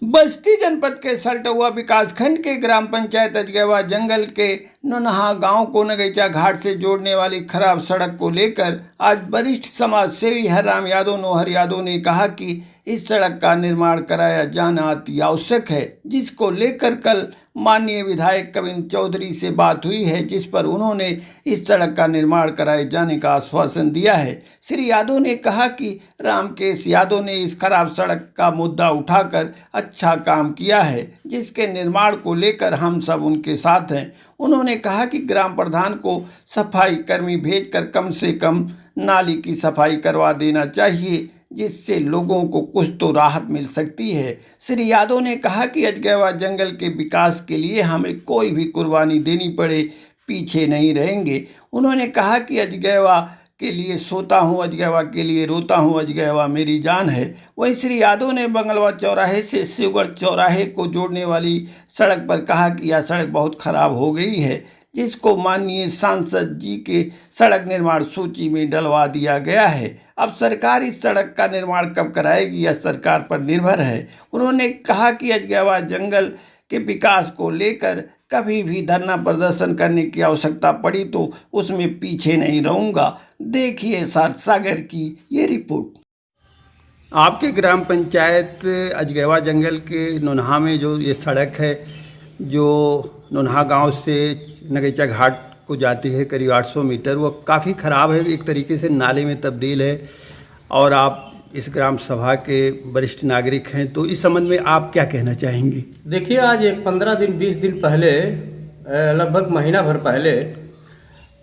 बस्ती जनपद के सल्टुआ विकासखंड के ग्राम पंचायत अजगैवा जंगल के नोनहा गांव को नगैचा घाट से जोड़ने वाली खराब सड़क को लेकर आज वरिष्ठ समाज सेवी हरराम यादव नौहर यादव ने कहा कि इस सड़क का निर्माण कराया जाना अति आवश्यक है, जिसको लेकर कल माननीय विधायक कविंद्र चौधरी से बात हुई है, जिस पर उन्होंने इस सड़क का निर्माण कराए जाने का आश्वासन दिया है। श्री यादव ने कहा कि रामकेश यादव ने इस खराब सड़क का मुद्दा उठाकर अच्छा काम किया है, जिसके निर्माण को लेकर हम सब उनके साथ हैं। उन्होंने कहा कि ग्राम प्रधान को सफाई कर्मी भेजकर कम से कम नाली की सफाई करवा देना चाहिए, जिससे लोगों को कुछ तो राहत मिल सकती है। श्री यादव ने कहा कि अजगैवा जंगल के विकास के लिए हमें कोई भी कुर्बानी देनी पड़े, पीछे नहीं रहेंगे। उन्होंने कहा कि अजगैवा के लिए सोता हूँ, अजगैवा के लिए रोता हूँ, अजगैवा मेरी जान है। वहीं श्री यादव ने बंगलवा चौराहे से शिवगढ़ चौराहे को जोड़ने वाली सड़क पर कहा कि यह सड़क बहुत खराब हो गई है, जिसको माननीय सांसद जी के सड़क निर्माण सूची में डलवा दिया गया है। अब सरकार इस सड़क का निर्माण कब कराएगी, यह सरकार पर निर्भर है। उन्होंने कहा कि अजगैवा जंगल के विकास को लेकर कभी भी धरना प्रदर्शन करने की आवश्यकता पड़ी तो उसमें पीछे नहीं रहूँगा। देखिए सागर की ये रिपोर्ट। आपके ग्राम पंचायत अजगैवा जंगल के नोनहा में जो ये सड़क है, जो नोनहा गांव से नगैचा घाट को जाती है, करीब 800 मीटर, वो काफ़ी ख़राब है, एक तरीके से नाले में तब्दील है। और आप इस ग्राम सभा के वरिष्ठ नागरिक हैं, तो इस संबंध में आप क्या कहना चाहेंगे? देखिए, आज एक 15 दिन 20 दिन पहले, लगभग महीना भर पहले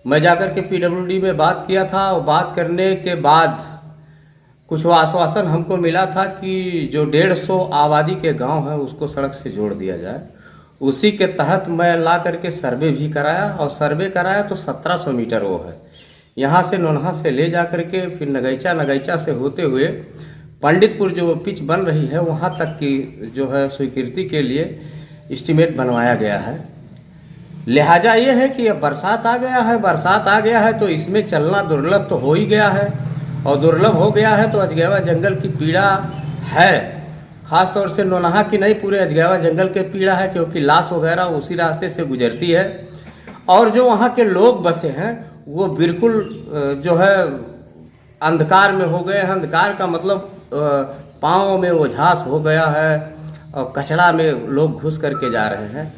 मैं जाकर के पीडब्ल्यूडी में बात किया था। और बात करने के बाद कुछ आश्वासन हमको मिला था कि जो 150 आबादी के गांव हैं उसको सड़क से जोड़ दिया जाए। उसी के तहत मैं ला करके सर्वे भी कराया, और सर्वे कराया तो 1700 मीटर वो है। यहाँ से नोनहा से ले जा करके फिर नगैचा से होते हुए पंडितपुर जो पिच बन रही है वहाँ तक की जो है स्वीकृति के लिए एस्टीमेट बनवाया गया है। लिहाजा ये है कि अब बरसात आ गया है तो इसमें चलना दुर्लभ तो हो ही गया है, और दुर्लभ हो गया है तो अजगैवा जंगल की पीड़ा है। ख़ास तौर से नोनहा की नहीं, पूरे अजगैवा जंगल के पीड़ा है, क्योंकि लाश वगैरह उसी रास्ते से गुजरती है। और जो वहाँ के लोग बसे हैं वो बिल्कुल जो है अंधकार में हो गए हैं। अंधकार का मतलब पाँव में ओझास हो गया है और कचरा में लोग घुस करके जा रहे हैं।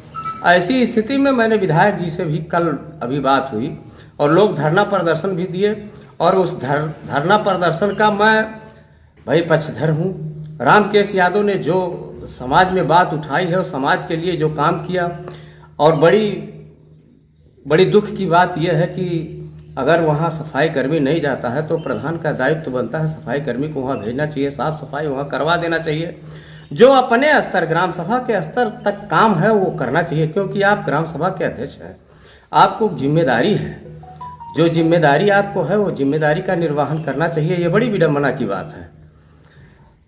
ऐसी स्थिति में मैंने विधायक जी से भी कल अभी बात हुई, और लोग धरना प्रदर्शन भी दिए। और उस धरना प्रदर्शन का मैं भाई पक्षधर हूँ। रामकेश यादव ने जो समाज में बात उठाई है, और समाज के लिए जो काम किया, और बड़ी दुख की बात यह है कि अगर वहाँ सफाई कर्मी नहीं जाता है तो प्रधान का दायित्व बनता है सफाई कर्मी को वहाँ भेजना चाहिए, साफ सफाई वहाँ करवा देना चाहिए। जो अपने स्तर, ग्राम सभा के स्तर तक काम है वो करना चाहिए, क्योंकि आप ग्राम सभा के अध्यक्ष हैं, आपको जिम्मेदारी है। जो जिम्मेदारी आपको है वो जिम्मेदारी का निर्वहन करना चाहिए। ये बड़ी विडंबना की बात है।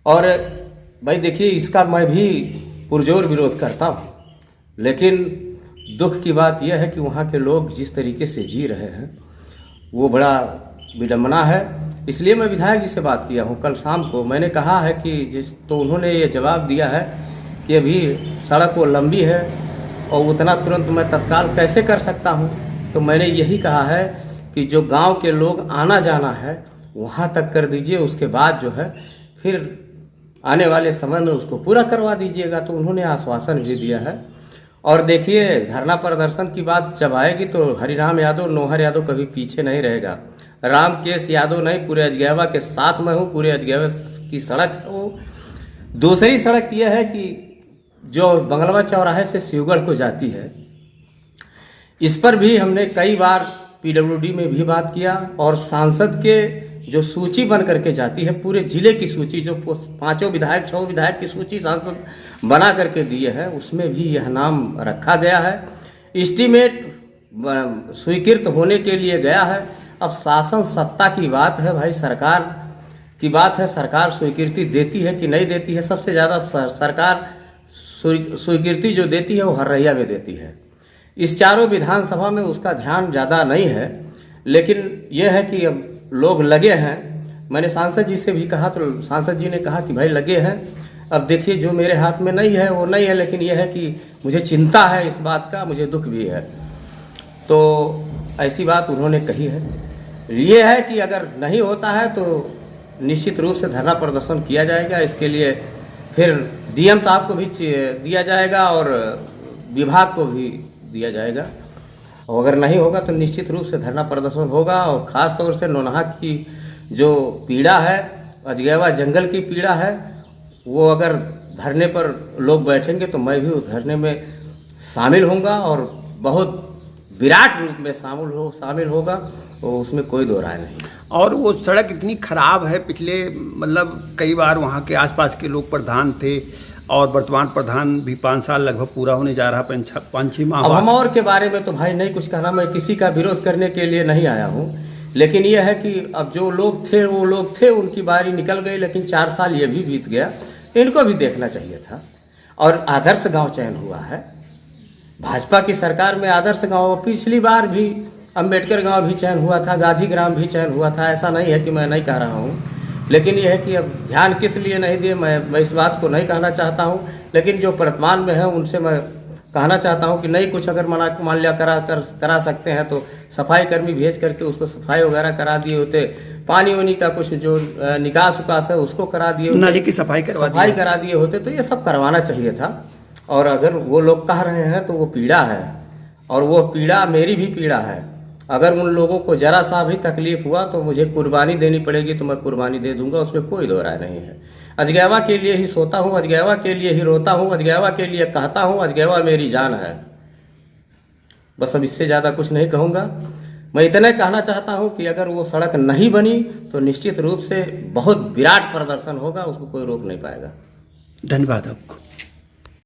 और भाई देखिए, इसका मैं भी पुरजोर विरोध करता हूँ, लेकिन दुख की बात यह है कि वहाँ के लोग जिस तरीके से जी रहे हैं वो बड़ा विडंबना है। इसलिए मैं विधायक जी से बात किया हूँ। कल शाम को मैंने कहा है कि तो उन्होंने ये जवाब दिया है कि अभी सड़क वो लंबी है और उतना तुरंत मैं तत्काल कैसे कर सकता हूँ। तो मैंने यही कहा है कि जो गांव के लोग आना जाना है वहाँ तक कर दीजिए, उसके बाद जो है फिर आने वाले समय में उसको पूरा करवा दीजिएगा। तो उन्होंने आश्वासन भी दिया है। और देखिए, धरना प्रदर्शन की बात जब आएगी तो हरिराम यादव नौहर यादव कभी पीछे नहीं रहेगा। रामकेश यादव नहीं, पूरे अजगैवा के साथ मैं हूँ। पूरे अजगैवा की सड़क है वो। दूसरी सड़क यह है कि जो बंगलवा चौराहे से शिवगढ़ को जाती है, इस पर भी हमने कई बार पीडब्ल्यूडी में भी बात किया, और सांसद के जो सूची बन करके जाती है, पूरे जिले की सूची, जो 5 विधायक 6 विधायक की सूची सांसद बना करके दिए है, उसमें भी यह नाम रखा गया है। एस्टीमेट स्वीकृत होने के लिए गया है। अब शासन सत्ता की बात है भाई, सरकार की बात है। सरकार स्वीकृति देती है कि नहीं देती है। सबसे ज़्यादा सरकार स्वीकृति जो देती है वो हररैया में देती है। इस चारों विधानसभा में उसका ध्यान ज़्यादा नहीं है, लेकिन यह है कि अब लोग लगे हैं। मैंने सांसद जी से भी कहा तो सांसद जी ने कहा कि भाई लगे हैं, अब देखिए, जो मेरे हाथ में नहीं है वो नहीं है, लेकिन यह है कि मुझे चिंता है इस बात का, मुझे दुख भी है। तो ऐसी बात उन्होंने कही है। ये है कि अगर नहीं होता है तो निश्चित रूप से धरना प्रदर्शन किया जाएगा। इसके लिए फिर डीएम साहब को भी दिया जाएगा और विभाग को भी दिया जाएगा, और अगर नहीं होगा तो निश्चित रूप से धरना प्रदर्शन होगा। और ख़ास तौर से नौनहा की जो पीड़ा है, अजगैवा जंगल की पीड़ा है, वो अगर धरने पर लोग बैठेंगे तो मैं भी उस धरने में शामिल होऊंगा और बहुत विराट रूप में शामिल होगा, तो उसमें कोई दो राय नहीं। और वो सड़क इतनी खराब है, पिछले मतलब कई बार वहाँ के आसपास के लोग प्रधान थे और वर्तमान प्रधान भी 5 साल लगभग पूरा होने जा रहा, 5-6 माह। अब हम और के बारे में तो भाई नहीं कुछ कहना, मैं किसी का विरोध करने के लिए नहीं आया हूँ, लेकिन यह है कि अब जो लोग थे वो लोग थे, उनकी बारी निकल गई, लेकिन 4 साल ये भी बीत गया, इनको भी देखना चाहिए था। और आदर्श गांव चयन हुआ है भाजपा की सरकार में, आदर्श गांव पिछली बार भी अंबेडकर गांव भी चयन हुआ था, गांधी ग्राम भी चयन हुआ था। ऐसा नहीं है कि मैं नहीं कह रहा हूँ, लेकिन यह है कि अब ध्यान किस लिए नहीं दिए, मैं इस बात को नहीं कहना चाहता हूँ। लेकिन जो वर्तमान में है उनसे मैं कहना चाहता हूँ कि नहीं कुछ अगर मान लिया करा सकते हैं तो सफाई कर्मी भेज करके उसको सफाई वगैरह करा दिए होते, पानी वानी का कुछ जो निकास उकास है उसको करा दिए होते, नाली की सफाई करा दिए होते, तो ये सब करवाना चाहिए था। और अगर वो लोग कह रहे हैं तो वो पीड़ा है, और वो पीड़ा मेरी भी पीड़ा है। अगर उन लोगों को जरा सा भी तकलीफ हुआ तो मुझे कुर्बानी देनी पड़ेगी, तो मैं कुर्बानी दे दूंगा, उसमें कोई दो राय नहीं है। अजगैवा के लिए ही सोता हूँ, अजगैवा के लिए ही रोता हूँ, अजगैवा के लिए कहता हूँ, अजगैवा मेरी जान है। बस अब इससे ज़्यादा कुछ नहीं कहूँगा। मैं इतना कहना चाहता हूँ कि अगर वो सड़क नहीं बनी तो निश्चित रूप से बहुत विराट प्रदर्शन होगा, उसको कोई रोक नहीं पाएगा। धन्यवाद आपको।